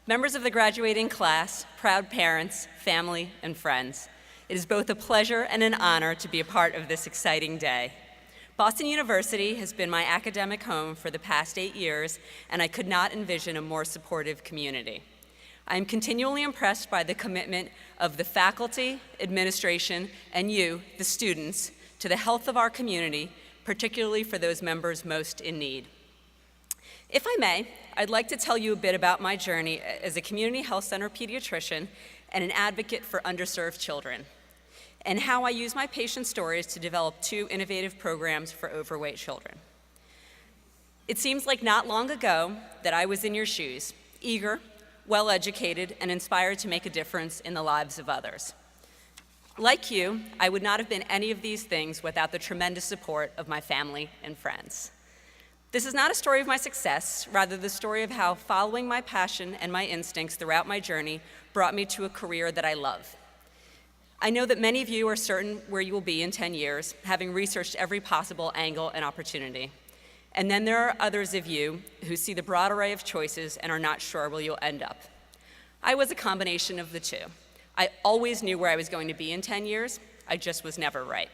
Members of the graduating class, proud parents, family, and friends, it is both a pleasure and an honor to be a part of this exciting day. Boston University has been my academic home for the past 8 years, and I could not envision a more supportive community. I am continually impressed by the commitment of the faculty, administration, and you, the students, to the health of our community, particularly for those members most in need. If I may, I'd like to tell you a bit about my journey as a community health center pediatrician and an advocate for underserved children, and how I use my patient stories to develop 2 innovative programs for overweight children. It seems like not long ago that I was in your shoes, eager, well-educated, and inspired to make a difference in the lives of others. Like you, I would not have been any of these things without the tremendous support of my family and friends. This is not a story of my success, rather the story of how following my passion and my instincts throughout my journey brought me to a career that I love. I know that many of you are certain where you will be in 10 years, having researched every possible angle and opportunity. And then there are others of you who see the broad array of choices and are not sure where you'll end up. I was a combination of the two. I always knew where I was going to be in 10 years, I just was never right.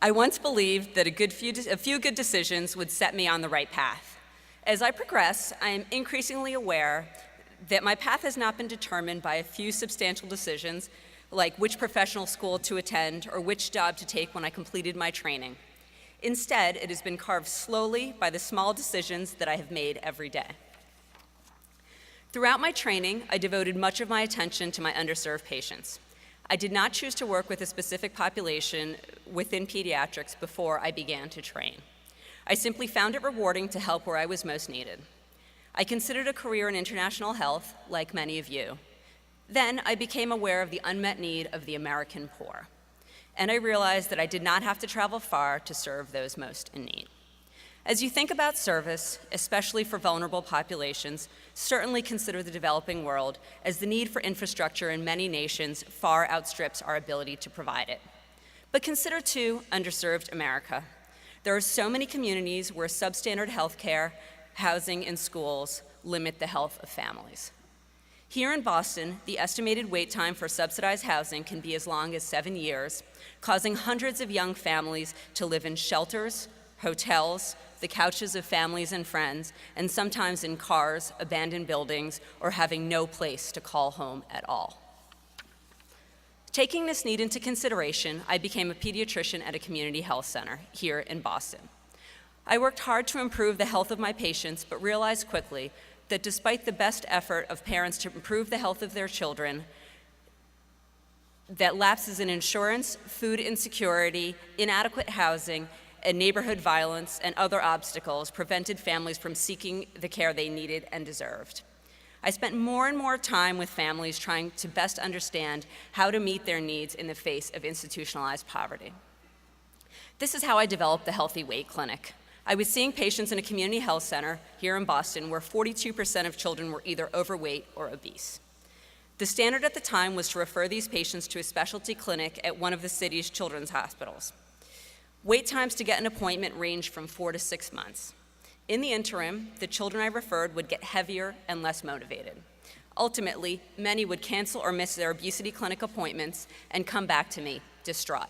I once believed that a few good decisions would set me on the right path. As I progress, I am increasingly aware that my path has not been determined by a few substantial decisions, like which professional school to attend or which job to take when I completed my training. Instead, it has been carved slowly by the small decisions that I have made every day. Throughout my training, I devoted much of my attention to my underserved patients. I did not choose to work with a specific population within pediatrics before I began to train. I simply found it rewarding to help where I was most needed. I considered a career in international health, like many of you. Then I became aware of the unmet need of the American poor, and I realized that I did not have to travel far to serve those most in need. As you think about service, especially for vulnerable populations, certainly consider the developing world, as the need for infrastructure in many nations far outstrips our ability to provide it. But consider, too, underserved America. There are so many communities where substandard health care, housing, and schools limit the health of families. Here in Boston, the estimated wait time for subsidized housing can be as long as 7 years, causing hundreds of young families to live in shelters, hotels, the couches of families and friends, and sometimes in cars, abandoned buildings, or having no place to call home at all. Taking this need into consideration, I became a pediatrician at a community health center here in Boston. I worked hard to improve the health of my patients, but realized quickly that despite the best effort of parents to improve the health of their children, that lapses in insurance, food insecurity, inadequate housing, and neighborhood violence and other obstacles prevented families from seeking the care they needed and deserved. I spent more and more time with families trying to best understand how to meet their needs in the face of institutionalized poverty. This is how I developed the Healthy Weight Clinic. I was seeing patients in a community health center here in Boston where 42% of children were either overweight or obese. The standard at the time was to refer these patients to a specialty clinic at one of the city's children's hospitals. Wait times to get an appointment ranged from 4 to 6 months. In the interim, the children I referred would get heavier and less motivated. Ultimately, many would cancel or miss their obesity clinic appointments and come back to me, distraught.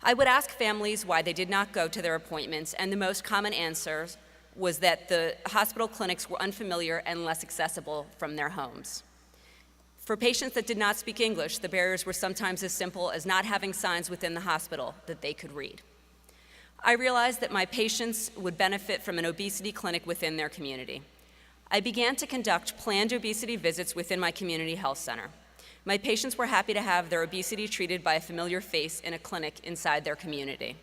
I would ask families why they did not go to their appointments, and the most common answer was that the hospital clinics were unfamiliar and less accessible from their homes. For patients that did not speak English, the barriers were sometimes as simple as not having signs within the hospital that they could read. I realized that my patients would benefit from an obesity clinic within their community. I began to conduct planned obesity visits within my community health center. My patients were happy to have their obesity treated by a familiar face in a clinic inside their community.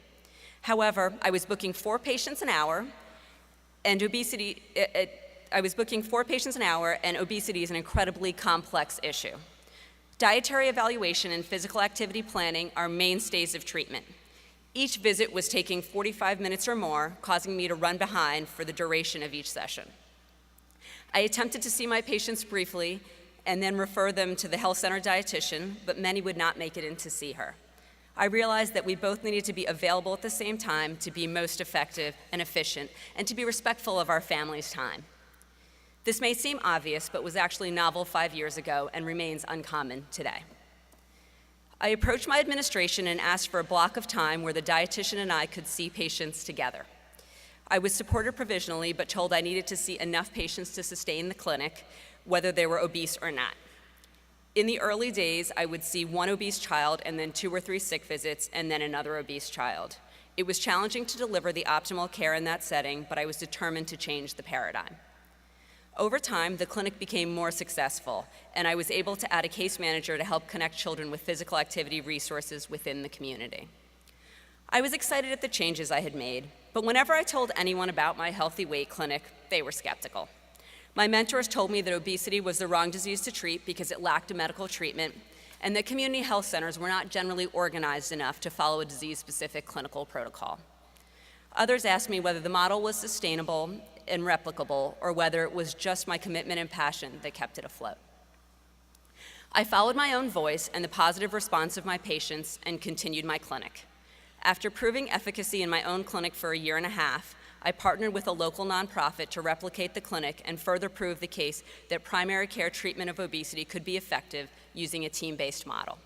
However, I was booking 4 patients an hour, and obesity is an incredibly complex issue. Dietary evaluation and physical activity planning are mainstays of treatment. Each visit was taking 45 minutes or more, causing me to run behind for the duration of each session. I attempted to see my patients briefly and then refer them to the health center dietitian, but many would not make it in to see her. I realized that we both needed to be available at the same time to be most effective and efficient, and to be respectful of our family's time. This may seem obvious, but was actually novel 5 years ago and remains uncommon today. I approached my administration and asked for a block of time where the dietitian and I could see patients together. I was supported provisionally, but told I needed to see enough patients to sustain the clinic, whether they were obese or not. In the early days, I would see one obese child and then 2 or 3 sick visits and then another obese child. It was challenging to deliver the optimal care in that setting, but I was determined to change the paradigm. Over time, the clinic became more successful, and I was able to add a case manager to help connect children with physical activity resources within the community. I was excited at the changes I had made, but whenever I told anyone about my healthy weight clinic, they were skeptical. My mentors told me that obesity was the wrong disease to treat because it lacked a medical treatment, and that community health centers were not generally organized enough to follow a disease-specific clinical protocol. Others asked me whether the model was sustainable and replicable, or whether it was just my commitment and passion that kept it afloat. I followed my own voice and the positive response of my patients and continued my clinic. After proving efficacy in my own clinic for a year and a half, I partnered with a local nonprofit to replicate the clinic and further prove the case that primary care treatment of obesity could be effective using a team-based model.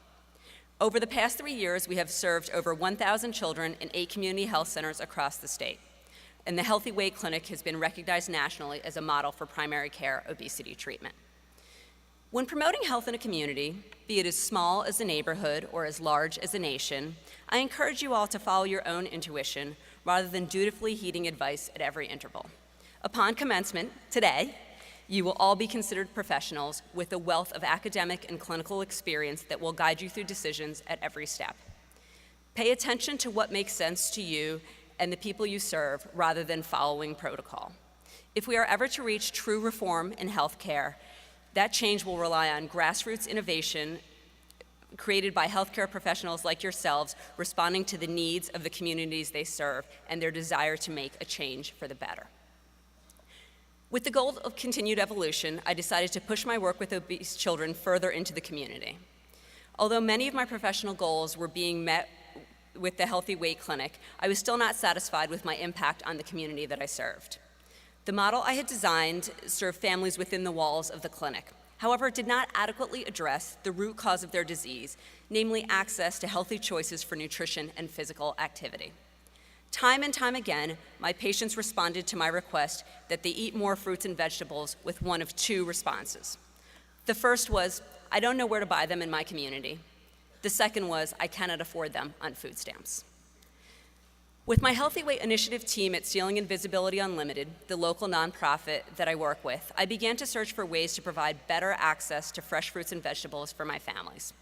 Over the past 3 years, we have served over 1,000 children in 8 community health centers across the state. And the Healthy Weight Clinic has been recognized nationally as a model for primary care obesity treatment. When promoting health in a community, be it as small as a neighborhood or as large as a nation, I encourage you all to follow your own intuition rather than dutifully heeding advice at every interval. Upon commencement, today, you will all be considered professionals with a wealth of academic and clinical experience that will guide you through decisions at every step. Pay attention to what makes sense to you and the people you serve rather than following protocol. If we are ever to reach true reform in healthcare, that change will rely on grassroots innovation created by healthcare professionals like yourselves, responding to the needs of the communities they serve and their desire to make a change for the better. With the goal of continued evolution, I decided to push my work with obese children further into the community. Although many of my professional goals were being met with the Healthy Weight Clinic, I was still not satisfied with my impact on the community that I served. The model I had designed served families within the walls of the clinic. However, it did not adequately address the root cause of their disease, namely access to healthy choices for nutrition and physical activity. Time and time again, my patients responded to my request that they eat more fruits and vegetables with one of 2 responses. The first was, I don't know where to buy them in my community. The second was, I cannot afford them on food stamps. With my Healthy Weight Initiative team at Ceiling and Visibility Unlimited, the local nonprofit that I work with, I began to search for ways to provide better access to fresh fruits and vegetables for my families.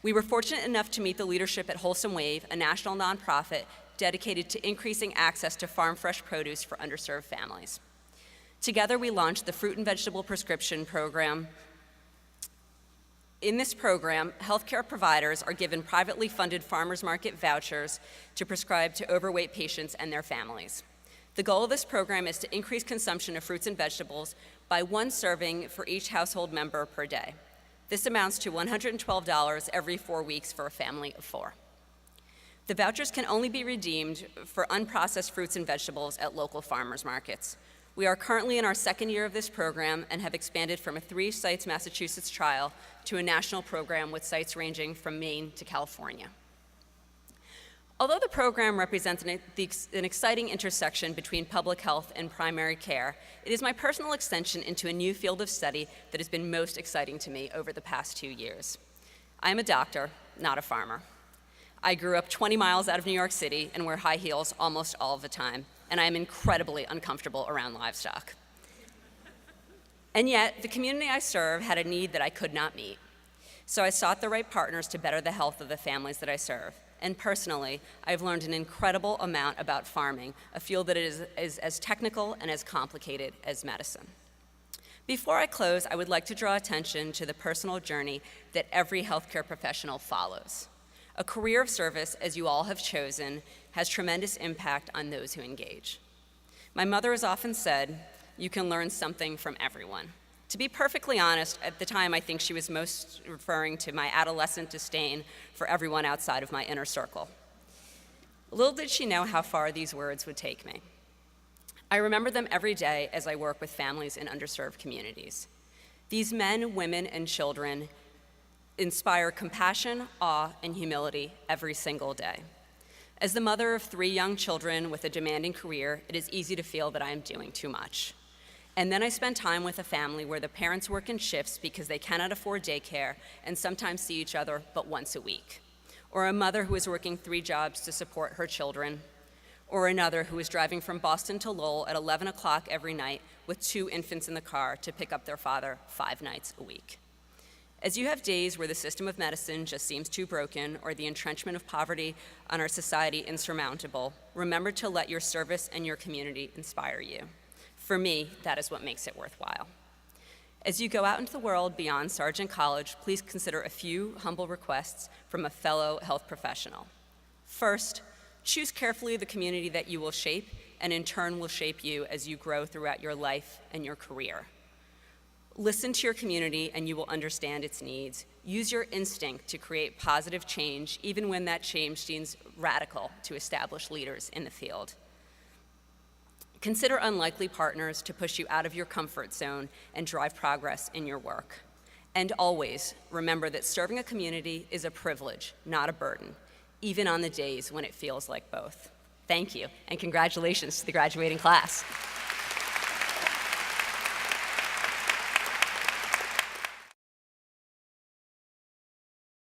We were fortunate enough to meet the leadership at Wholesome Wave, a national nonprofit dedicated to increasing access to farm fresh produce for underserved families. Together, we launched the Fruit and Vegetable Prescription Program. In this program, healthcare providers are given privately funded farmers market vouchers to prescribe to overweight patients and their families. The goal of this program is to increase consumption of fruits and vegetables by 1 serving for each household member per day. This amounts to $112 every 4 weeks for a family of 4. The vouchers can only be redeemed for unprocessed fruits and vegetables at local farmers markets. We are currently in our 2nd year of this program and have expanded from a 3 sites Massachusetts trial to a national program with sites ranging from Maine to California. Although the program represents an exciting intersection between public health and primary care, it is my personal extension into a new field of study that has been most exciting to me over the past 2 years. I am a doctor, not a farmer. I grew up 20 miles out of New York City and wear high heels almost all of the time, and I am incredibly uncomfortable around livestock. And yet, the community I serve had a need that I could not meet. So I sought the right partners to better the health of the families that I serve. And personally, I've learned an incredible amount about farming, a field that is as technical and as complicated as medicine. Before I close, I would like to draw attention to the personal journey that every healthcare professional follows. A career of service, as you all have chosen, has tremendous impact on those who engage. My mother has often said, you can learn something from everyone. To be perfectly honest, at the time I think she was most referring to my adolescent disdain for everyone outside of my inner circle. Little did she know how far these words would take me. I remember them every day as I work with families in underserved communities. These men, women, and children inspire compassion, awe, and humility every single day. As the mother of 3 young children with a demanding career, it is easy to feel that I am doing too much. And then I spend time with a family where the parents work in shifts because they cannot afford daycare and sometimes see each other but once a week. Or a mother who is working 3 jobs to support her children. Or another who is driving from Boston to Lowell at 11 o'clock every night with 2 infants in the car to pick up their father 5 nights a week. As you have days where the system of medicine just seems too broken or the entrenchment of poverty on our society insurmountable, remember to let your service and your community inspire you. For me, that is what makes it worthwhile. As you go out into the world beyond Sargent College, please consider a few humble requests from a fellow health professional. First, choose carefully the community that you will shape and in turn will shape you as you grow throughout your life and your career. Listen to your community and you will understand its needs. Use your instinct to create positive change, even when that change seems radical to established leaders in the field. Consider unlikely partners to push you out of your comfort zone and drive progress in your work. And always remember that serving a community is a privilege, not a burden, even on the days when it feels like both. Thank you, and congratulations to the graduating class.